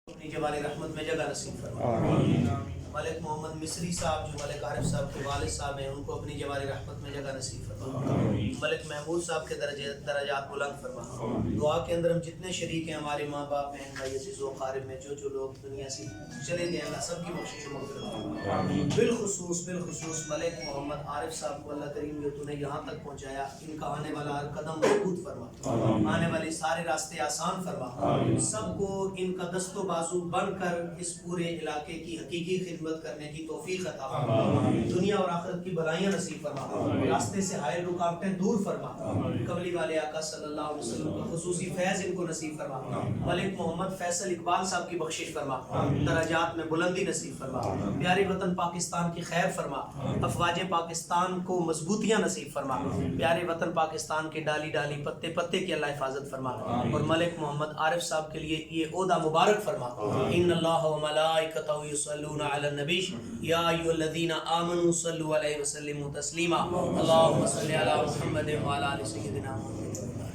اپنی جوال رحمت میں جگہ نصیب فرما۔ ملک محمد مصری صاحب جو ملک عارف صاحب کے والد صاحب ہیں ان کو اپنی جوال رحمت میں جگہ نصیب فرما۔ ملک محمود صاحب کے درجات بلند فرما۔ دعا کے اندر ہم جتنے شریک ہیں، ہمارے ماں باپ بہن بھائی عزیز و اقارب میں جو لوگ دنیا سے چلے گئے، اللہ سب کی بخشش و مغفرت فرما۔ بالخصوص ملک محمد عارف صاحب کو اللہ کریم جو تو نے یہاں تک پہنچایا، ان کا آنے والا ہر قدم مضبوط فرما، آنے والے سارے راستے آسان فرما، سب کو ان کا دست و بازو بن کر اس پورے علاقے کی حقیقی خدمت کرنے کی توفیق عطا فرما، دنیا اور آخرت کی بلائیاں نصیب فرما، راستے سے حائل رکاوٹیں دور فرما، کملی والے آقا صلی اللہ علیہ وسلم کا خصوصی فیض ان کو نصیب فرما، ملک محمد فیصل اقبال صاحب کی بخشش فرما، درجات میں بلندی نصیب فرما، پیارے وطن پاکستان کی خیر فرما، افواج پاکستان کو مضبوطیاں نصیب فرما، پیارے وطن پاکستان کے ڈالی ڈالی پتے پتے کی اللہ حفاظت فرما، اور ملک محمد عارف صاحب کے لیے یہ عہدہ مبارک فرما۔ ان اللہ و ملائکتہ یصلون علی النبی یا ایھا الذین آمنوا صلوا علیہ وسلموا تسلیما، اللہم صل علی محمد وعلی آل سیدنا محمد۔